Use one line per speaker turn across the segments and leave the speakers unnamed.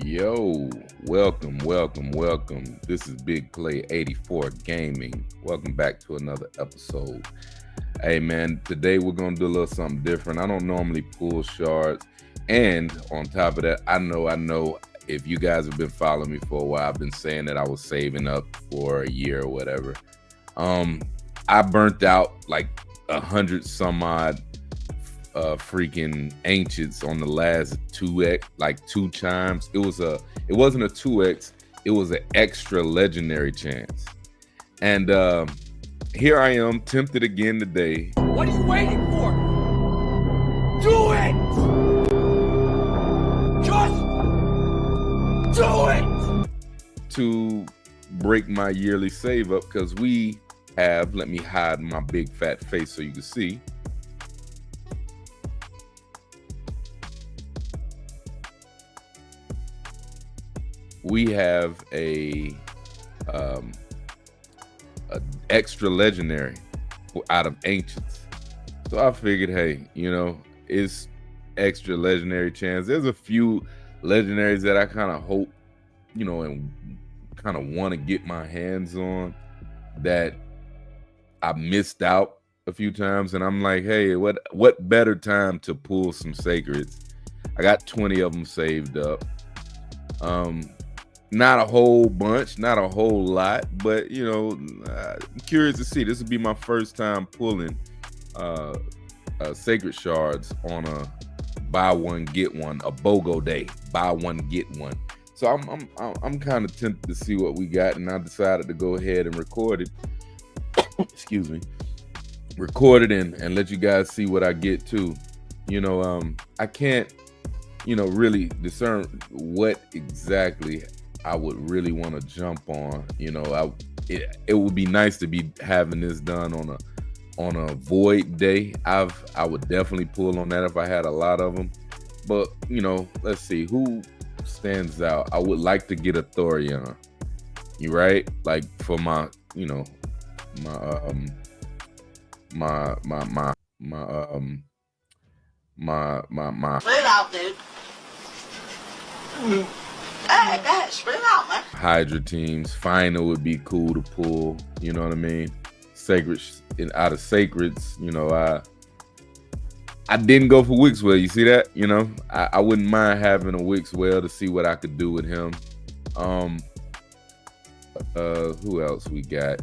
Yo, welcome. This is Big Play 84 Gaming. Welcome back to another episode. Hey man, today we're gonna do a little something different. I don't normally pull shards, and on top of that, I know. If you guys have been following me for a while, I've been saying that I was saving up for a year or whatever. Um, I burnt out like 100 some odd freaking ancients on the last 2x, like two times. It wasn't a 2x, it was an extra legendary chance. And here I am, tempted again today.
What are you waiting for? Do it! Just do it!
To break my yearly save up, because we have, let me hide my big fat face so you can see. We have a extra legendary out of ancients. So I figured, hey, it's extra legendary chance. There's a few legendaries that I kind of hope, and kind of want to get my hands on that I missed out a few times. And I'm like, hey, what better time to pull some sacreds? I got 20 of them saved up. Not a whole bunch, not a whole lot, but I'm curious to see. This will be my first time pulling sacred shards on a buy one get one, a BOGO day, buy one get one. So I'm kind of tempted to see what we got, and I decided to go ahead and record it. Excuse me, record it and let you guys see what I get too. I can't really discern what exactly I would really want to jump on. It would be nice to be having this done on a void day. I would definitely pull on that if I had a lot of them. But let's see who stands out. I would like to get a Thorion. You right? Like for my my
Spit it out, dude. Hey, spit it out, man.
Hydra teams. Final would be cool to pull. You know what I mean? Sacred out of sacreds. I didn't go for Wixwell. You see that? I wouldn't mind having a Wixwell to see what I could do with him. Who else we got?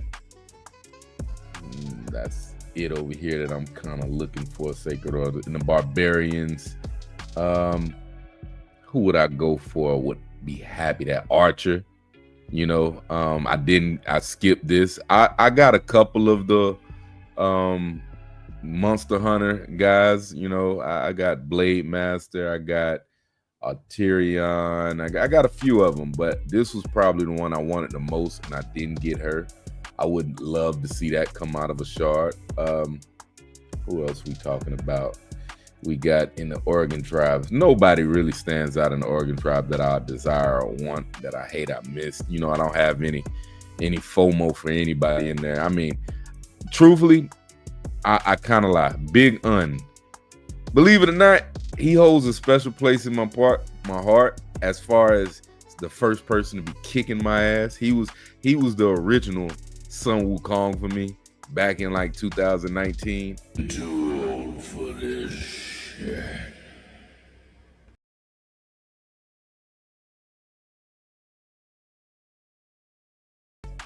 That's it over here that I'm kind of looking for. Sacred Order and the Barbarians. Who would I go for? Would be happy that Archer. I skipped this. I got a couple of the Monster Hunter guys. I got Blade Master, I got Tyrion, I got a few of them, but this was probably the one I wanted the most, and I didn't get her. I would love to see that come out of a shard. Who else we talking about? We got in the Oregon tribes. Nobody really stands out in the Oregon tribe that I desire or want, that I hate, I missed. I don't have any FOMO for anybody in there. I mean, truthfully, I kind of lie. Big Un. Believe it or not, he holds a special place in my heart as far as the first person to be kicking my ass. He was the original Sun Wukong for me back in like 2019.
Too old for this shit.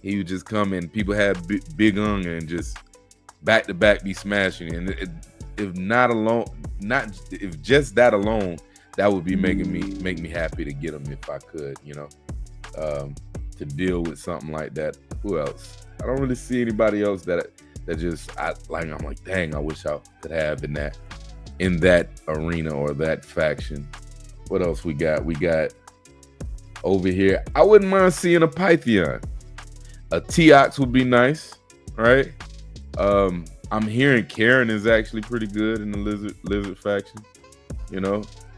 He would just come in. People had big Un and just back to back be smashing. And if just that alone, that would be make me happy to get him if I could. To deal with something like that. Who else? I don't really see anybody else that I'm like, dang, I wish I could have in that arena or that faction. What else we got? We got over here. I wouldn't mind seeing a Pythion. A Teox would be nice, right? I'm hearing Karen is actually pretty good in the lizard faction,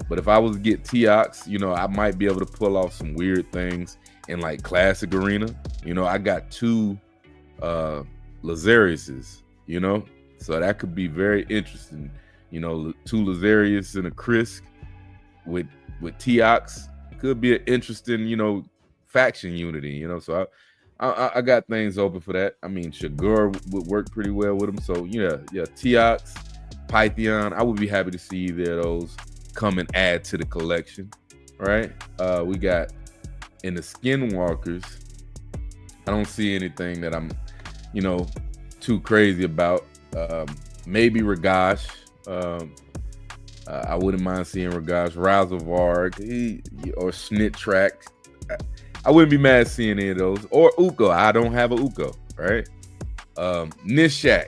But if I was to get Teox, I might be able to pull off some weird things in like classic arena. I got two Lazariuses, so that could be very interesting. Two Lazarius and a Krisk with Teox could be an interesting, faction unity. So I got things open for that. I mean, Shagur would work pretty well with him. So yeah, Teox, Python. I would be happy to see either of those come and add to the collection. Right? We got in the Skinwalkers. I don't see anything that I'm, too crazy about. Maybe Ragash. I wouldn't mind seeing Ragash, Razovarg, or Snittrack. I wouldn't be mad seeing any of those. Or Uko. I don't have a Uko, right? Nishak.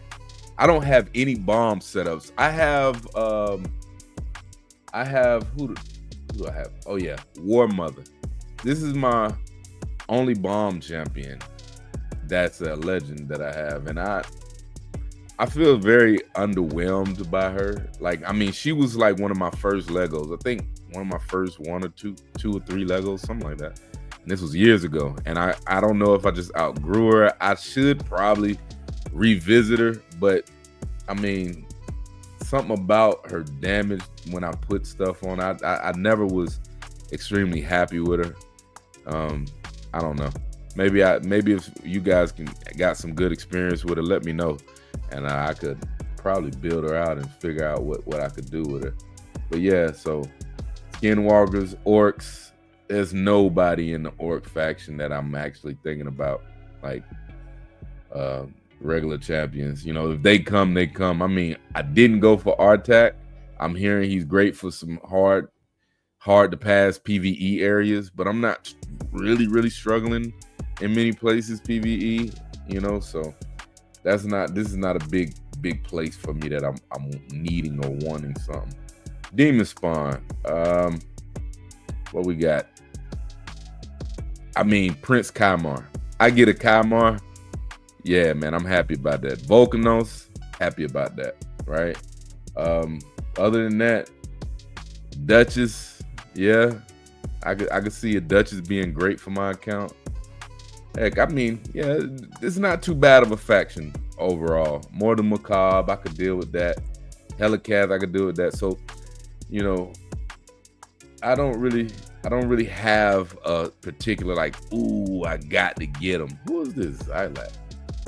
I don't have any bomb setups. I have who do I have? Oh yeah, War Mother. This is my only bomb champion. That's a legend that I have, and I feel very underwhelmed by her. Like, I mean, she was like one of my first Legos. I think one of my first one or two or three Legos, something like that. And this was years ago. And I don't know if I just outgrew her. I should probably revisit her, but I mean, something about her damage when I put stuff on. I never was extremely happy with her. I don't know. Maybe if you guys got some good experience with her, let me know. And I could probably build her out and figure out what I could do with her. But yeah, so Skinwalkers, Orcs, there's nobody in the Orc faction that I'm actually thinking about, like regular champions. If they come, they come. I mean, I didn't go for Artak. I'm hearing he's great for some hard to pass PvE areas, but I'm not really struggling in many places PvE, so this is not a big place for me that I'm needing or wanting something. Demon Spawn. What we got? I mean, Prince Kymar. I get a Kymar. Yeah, man, I'm happy about that. Volcanos, happy about that, right? Other than that, Duchess, yeah, I could see a Duchess being great for my account. Heck, I mean, yeah, it's not too bad of a faction overall. More than Macabre, I could deal with that. Helicath, I could deal with that. So, I don't really have a particular like, ooh, I got to get him. Who is this?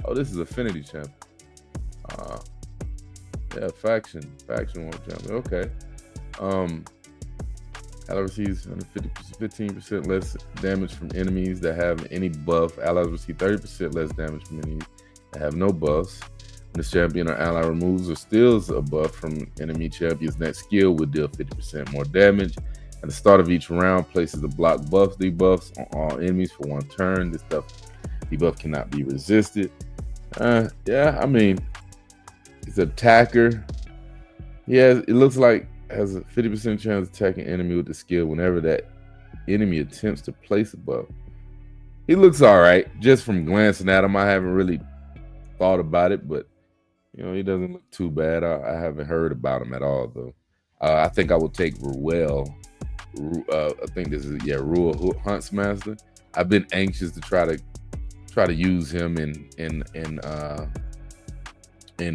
Oh, this is Affinity Champ. Yeah, faction one champion. Okay. Ally receives 15% less damage from enemies that have any buff. Allies receive 30% less damage from enemies that have no buffs. When this champion or ally removes or steals a buff from enemy champions, that skill would deal 50% more damage. At the start of each round, places a block buff debuffs on all enemies for one turn. This debuff cannot be resisted. Yeah, I mean, he's an attacker. Yeah, it looks like has a 50% chance of attacking enemy with the skill whenever that enemy attempts to place a buff. He looks all right. Just from glancing at him, I haven't really thought about it, but he doesn't look too bad. I haven't heard about him at all, though. I think I will take Ruel. I think this is Ruel Huntsmaster. I've been anxious to try to use him in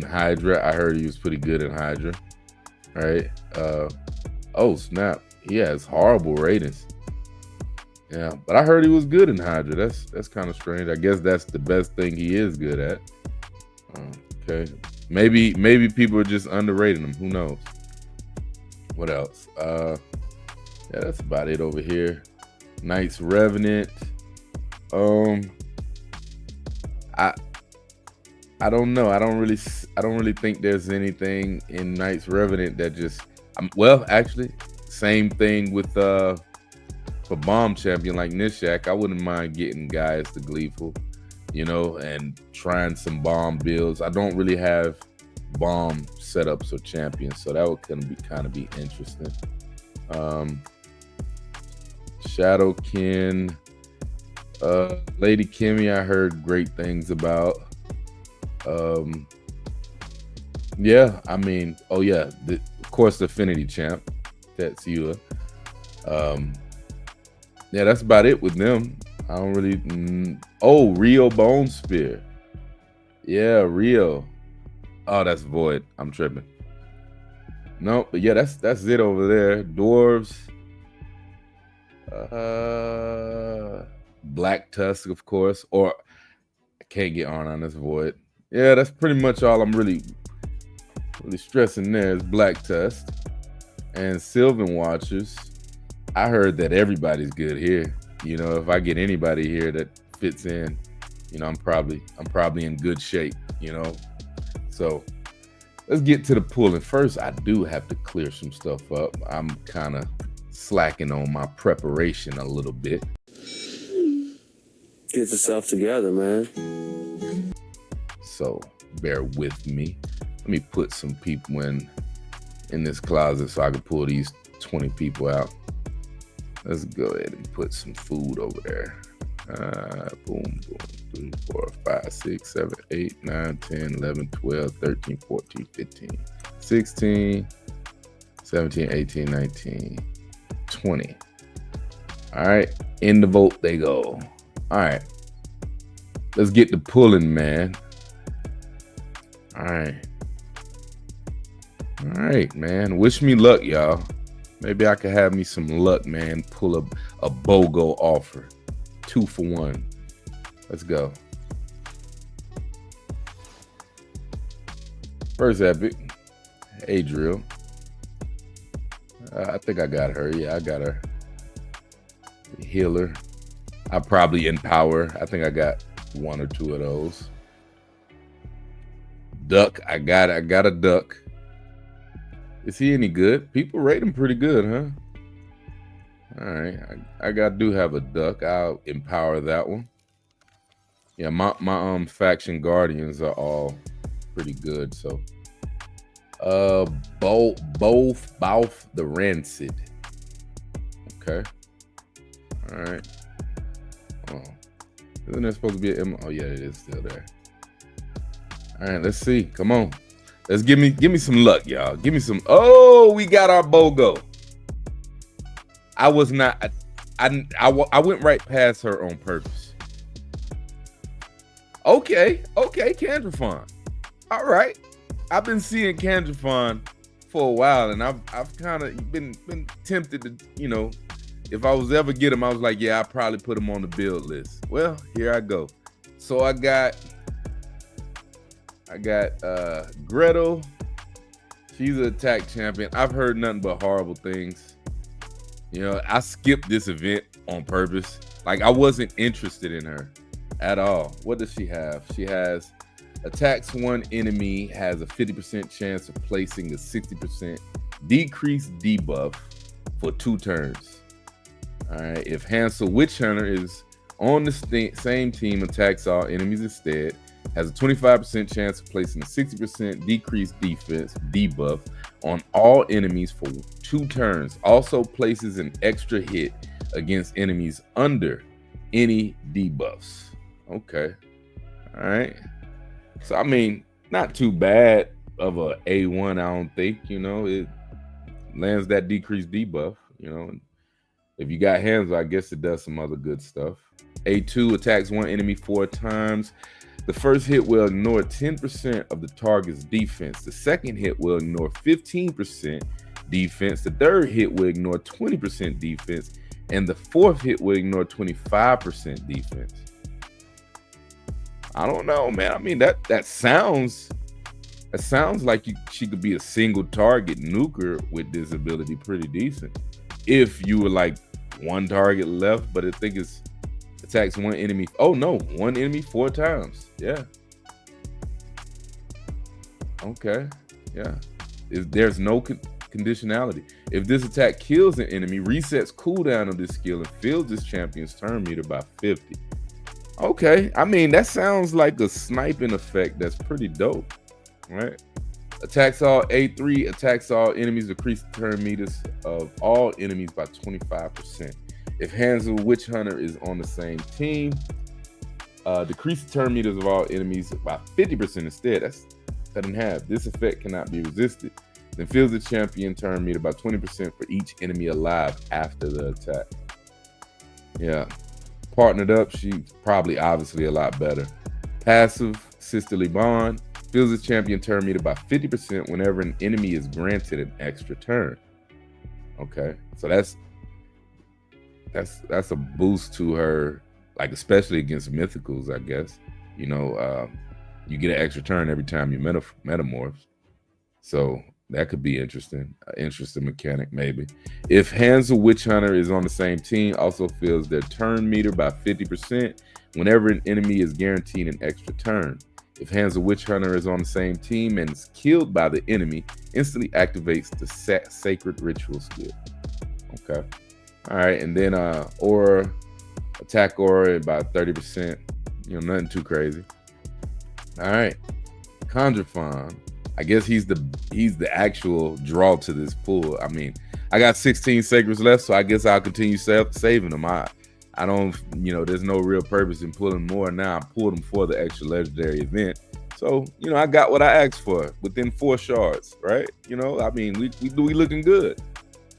Hydra. I heard he was pretty good in Hydra. Right. Oh snap! He has horrible ratings. Yeah, but I heard he was good in Hydra. That's kind of strange. I guess that's the best thing he is good at. Okay, maybe people are just underrating him. Who knows? What else? Yeah, that's about it over here. Knights Revenant. I don't know. I don't really think there's anything in Knights Revenant that just. Well, actually, same thing with for bomb champion like Nishak. I wouldn't mind getting guys to Gleeful, and trying some bomb builds. I don't really have bomb setups or champions, so that would kind of be interesting. Shadowkin, Lady Kimmy, I heard great things about. Yeah, I mean, oh yeah, of course, the Affinity Champ, Tetsuya. Yeah, that's about it with them. I don't really. Rio Bone Spear. Yeah, Rio. Oh, that's Void. I'm tripping. No, but yeah, that's it over there. Dwarves. Black Tusk, of course, or I can't get on this void. Yeah, that's pretty much all I'm really stressing there is Black Tusk and Sylvan Watchers. I heard that everybody's good here. You know, if I get anybody here that fits in, you know, I'm probably in good shape, you know. So let's get to the pulling. First, I do have to clear some stuff up. I'm kind of slacking on my preparation a little bit.
Get yourself together, man.
So bear with me. Let me put some people in this closet so I can pull these 20 people out. Let's go ahead and put some food over there. Boom, boom. 3, 4, 5, 6, 7, 8, 9, 10, 11, 12, 13, 14, 15, 16, 17, 18, 19, 20. All right. In the vote they go. All right. Let's get to pulling, man. All right. All right, man. Wish me luck, y'all. Maybe I could have me some luck, man. Pull up a BOGO offer. 2 for 1. Let's go. First epic. Adriel. I think I got her. Yeah, I got her. Healer. I probably empower. I think I got 1 or 2 of those. Duck. I got a duck. Is he any good? People rate him pretty good, huh? All right. I do have a duck. I'll empower that one. Yeah, my faction guardians are all pretty good. So both the Rancid. Okay. All right. Oh. Isn't there supposed to be an M? Oh yeah, it is still there. All right, let's see. Come on. Let's give me some luck, y'all. Give me some. Oh, we got our BOGO. I was not. I went right past her on purpose. Okay, Candrafon. All right. I've been seeing Candrafon for a while, and I've kind of been tempted to, you know, if I was ever get him, I was like, yeah, I probably put him on the build list. Well, here I go. So I got Gretel. She's an attack champion. I've heard nothing but horrible things. You know, I skipped this event on purpose. Like, I wasn't interested in her at all. What does she have? She has attacks one enemy, has a 50% chance of placing a 60% decreased debuff for 2 turns. All right. If Hansel Witch Hunter is on the same team, attacks all enemies instead, has a 25% chance of placing a 60% decreased defense debuff on all enemies for 2 turns. Also places an extra hit against enemies under any debuffs. Okay. All right. So, I mean, not too bad of a A1, I don't think. You know, it lands that decreased debuff. You know, if you got Hansel, I guess it does some other good stuff. A2 attacks one enemy 4 times. The first hit will ignore 10% of the target's defense. The second hit will ignore 15% defense. The third hit will ignore 20% defense. And the fourth hit will ignore 25% defense. I don't know, man. I mean, that sounds like she could be a single target nuker with this ability pretty decent. If you were like 1 target left, but I think it's attacks one enemy. Oh no, 1 enemy 4 times. Yeah. Okay. Yeah. There's no conditionality. If this attack kills an enemy, resets cooldown of this skill and fills this champion's turn meter by 50. Okay. I mean, that sounds like a sniping effect that's pretty dope, right? Attacks all A3, attacks all enemies, decrease the turn meters of all enemies by 25%. If Hansel Witch Hunter is on the same team, decrease the turn meters of all enemies by 50% instead. That's cut in half. This effect cannot be resisted. Then fills the champion turn meter by 20% for each enemy alive after the attack. Yeah. Partnered up, she's probably obviously a lot better. Passive, Sisterly Bond, fills the champion turn meter by 50% whenever an enemy is granted an extra turn. Okay, so that's that's a boost to her, like especially against mythicals, I guess. You know, you get an extra turn every time you metamorph. So that could be interesting. Interesting mechanic, maybe. If Hands of Witch Hunter is on the same team, also fills their turn meter by 50% whenever an enemy is guaranteed an extra turn. If Hands of Witch Hunter is on the same team and is killed by the enemy, instantly activates the Sacred Ritual skill. Okay. All right, and then Aura, attack Aura by 30%. You know, nothing too crazy. All right, Conjurfon. I guess he's the actual draw to this pool. I mean, I got 16 sacreds left, so I guess I'll continue saving them. I don't, you know, there's no real purpose in pulling more now. I pulled them for the extra legendary event. So, you know, I got what I asked for within 4 shards, right? You know, I mean, we looking good.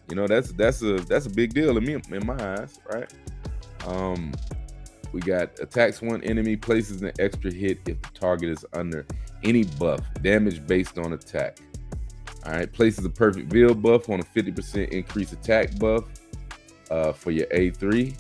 You know, that's a big deal in my eyes, right? We got attacks one enemy, places an extra hit if the target is under any buff, damage based on attack. All right, places a perfect veil buff on a 50% increased attack buff for your A3.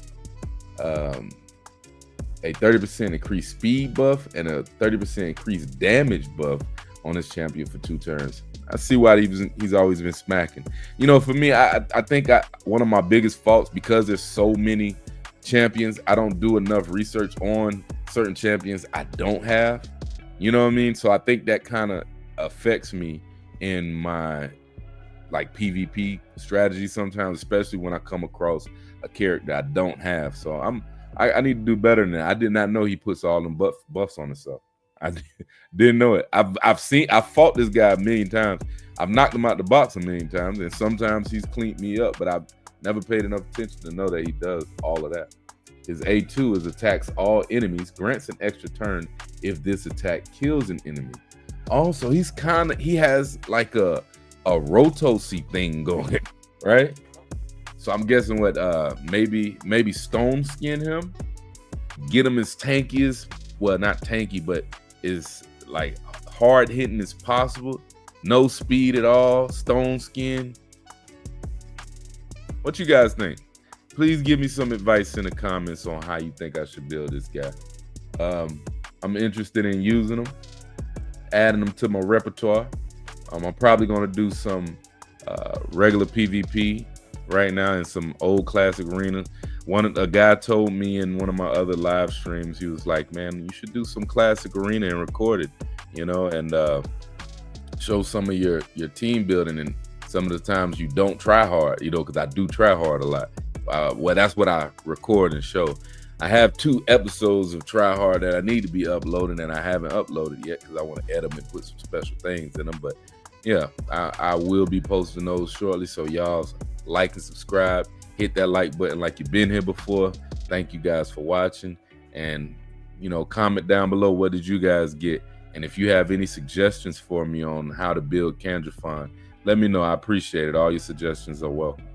A 30% increased speed buff and a 30% increased damage buff on this champion for 2 turns. I see why he's always been smacking. You know, for me, I think one of my biggest faults, because there's so many champions, I don't do enough research on certain champions I don't have. You know what I mean? So I think that kind of affects me in my like PvP strategy sometimes, especially when I come across a character I don't have. So I need to do better than that. I did not know he puts all them buffs on himself. I didn't know it. I've fought this guy a million times. I've knocked him out the box a million times, and sometimes he's cleaned me up, but I've never paid enough attention to know that he does all of that. His A2 is attacks all enemies, grants an extra turn if this attack kills an enemy. Also, he has like a Rotosi thing going, right? So I'm guessing what maybe Stone Skin him, get him as tanky as, well, not tanky, but is like hard hitting as possible. No speed at all, Stone Skin. What you guys think? Please give me some advice in the comments on how you think I should build this guy. I'm interested in using them, adding them to my repertoire. I'm probably going to do some regular PvP right now in some old classic arenas. A guy told me in one of my other live streams, he was like, man, you should do some classic arena and record it, you know, and show some of your team building and some of the times you don't try hard, you know, because I do try hard a lot. Well, that's what I record and show. I have 2 episodes of Try Hard that I need to be uploading, and I haven't uploaded yet because I want to edit them and put some special things in them. But yeah, I will be posting those shortly. So y'all like and subscribe. Hit that like button like you've been here before. Thank you guys for watching. And, you know, comment down below, what did you guys get? And if you have any suggestions for me on how to build Conjurfon, let me know. I appreciate it. All your suggestions are welcome.